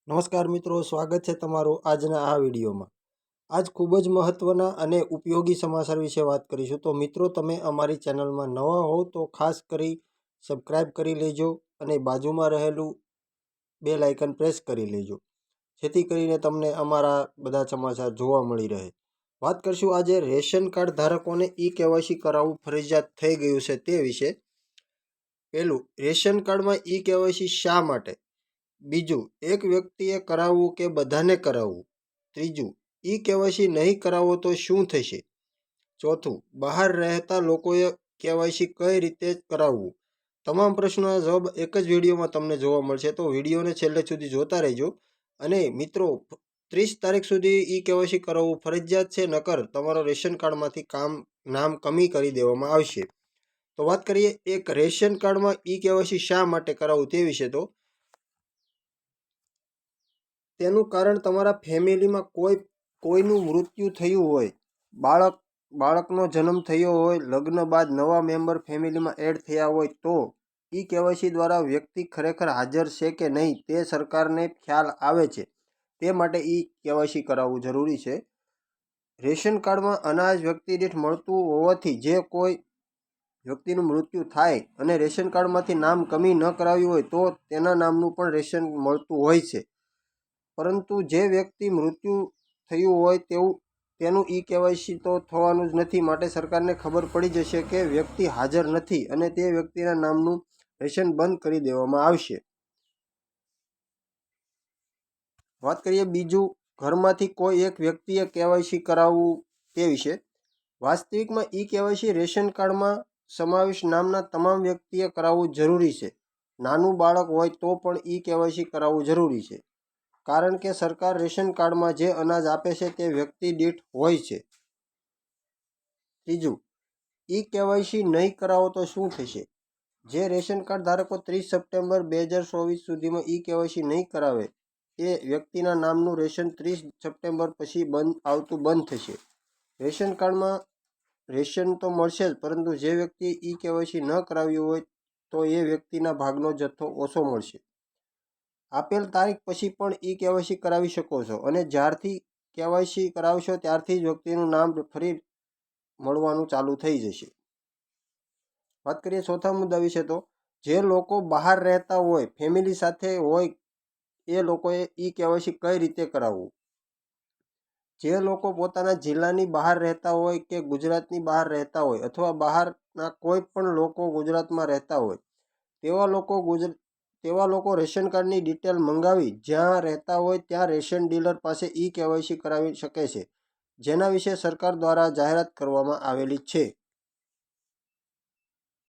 નમસ્કાર મિત્રો, સ્વાગત છે તમારું આજના આ વિડીયોમાં। આજ ખૂબ જ મહત્ત્વના અને ઉપયોગી સમાચાર વિશે વાત કરીશું। તો મિત્રો, તમે અમારી ચેનલમાં નવા હો તો ખાસ કરી સબસ્ક્રાઈબ કરી લેજો અને બાજુમાં રહેલું બેલ આઇકન પ્રેસ કરી લેજો, જેથી કરીને તમને અમારા બધા સમાચાર જોવા મળી રહે। વાત કરશું આજે રેશન કાર્ડ ધારકોને ઈ-કેવાયસી કરાવવું ફરજિયાત થઈ ગયું છે તે વિશે। પહેલું, રેશન કાર્ડમાં ઈ-કેવાયસી શા માટે? બીજું, એક વ્યક્તિએ કરાવવું કે બધાને કરાવવું? ત્રીજું, ઈ-કેવાયસી નહીં કરાવો તો શું થશે? ચોથું, બહાર રહેતા લોકોએ કેવાયસી કઈ રીતે કરાવવું? તમામ પ્રશ્નોના જવાબ એક જ વિડીયોમાં તમને જોવા મળશે, તો વિડીયોને છેલ્લે સુધી જોતા રહેજો। અને મિત્રો, 30 તારીખ સુધી ઈ-કેવાયસી કરાવવું ફરજિયાત છે, નકર તમારો રેશન કાર્ડમાંથી નામ કમી કરી દેવામાં આવશે। તો વાત કરીએ એક રેશન કાર્ડમાં ઈ-કેવાયસી શા માટે કરાવવું તે વિશે। તો તેનું કારણ તમારા ફેમિલીમાં કોઈનું મૃત્યુ થયું હોય, બાળકનો જન્મ થયો હોય, લગ્ન બાદ નવા મેમ્બર ફેમિલીમાં એડ થયા હોય, તો ઈ-કેવાયસી દ્વારા વ્યક્તિ ખરેખર હાજર છે કે નહીં તે સરકારને ખ્યાલ આવે છે, તે માટે ઈ-કેવાયસી કરાવવું જરૂરી છે। રેશન કાર્ડમાં અનાજ વ્યક્તિ દીઠ મળતું હોવાથી જે કોઈ વ્યક્તિનું મૃત્યુ થાય અને રેશન કાર્ડમાંથી નામ કમી ન કરાવ્યું હોય તો તેના નામનું પણ રેશન મળતું હોય છે, પરંતુ જે વ્યક્તિ મૃત્યુ થયું હોય તેનું ઈ-કેવાયસી તો થવાનું જ નથી, માટે સરકારને ખબર પડી જશે કે વ્યક્તિ હાજર નથી અને તે વ્યક્તિના નામનું રેશન બંધ કરી દેવામાં આવશે। વાત કરીએ બીજું, ઘરમાંથી કોઈ એક વ્યક્તિએ કેવાયસી કરાવવું તે વિશે। વાસ્તવિકમાં ઈ-કેવાયસી રેશન કાર્ડમાં સમાવેશ નામના તમામ વ્યક્તિએ કરાવવું જરૂરી છે। નાનું બાળક હોય તો પણ ઈ-કેવાયસી કરાવવું જરૂરી છે, કારણ કે સરકાર રેશન કાર્ડમાં જે અનાજ આપે છે તે વ્યક્તિ દીઠ હોય છે। ત્રીજું, ઈ-કેવાયસી નહીં કરાવો તો શું થશે? જે રેશન કાર્ડ ધારકો 30 સપ્ટેમ્બર 2024 સુધીમાં ઈ-કેવાયસી નહીં કરાવે તે વ્યક્તિના નામનું રેશન 30 સપ્ટેમ્બર પછી આવતું બંધ થશે। રેશન કાર્ડમાં રેશન તો મળશે જ, પરંતુ જે વ્યક્તિએ ઈ-કેવાયસી ન કરાવ્યું હોય તો એ વ્યક્તિના ભાગનો જથ્થો ઓછો મળશે। આપેલ તારીખ પછી પણ ઈ-કેવાયસી કરાવી શકો છો અને જ્યારથી કેવાયસી કરાવશો ત્યારથી જ વ્યક્તિનું નામ ફરી મળવાનું ચાલુ થઈ જશે। વાત કરીએ ચોથા મુદ્દા વિશે। તો જે લોકો બહાર રહેતા હોય, ફેમિલી સાથે હોય, એ લોકોએ ઈ-કેવાયસી કઈ રીતે કરાવવું? જે લોકો પોતાના જિલ્લાની બહાર રહેતા હોય કે ગુજરાતની બહાર રહેતા હોય અથવા બહારના કોઈ પણ લોકો ગુજરાતમાં રહેતા હોય, તેવા લોકો રેશન કાર્ડની ડિટેલ મંગાવી જ્યાં રહેતા હોય ત્યાં રેશન ડીલર પાસે ઈ-કેવાયસી કરાવી શકે છે, જેના વિશે સરકાર દ્વારા જાહેરાત કરવામાં આવેલી છે।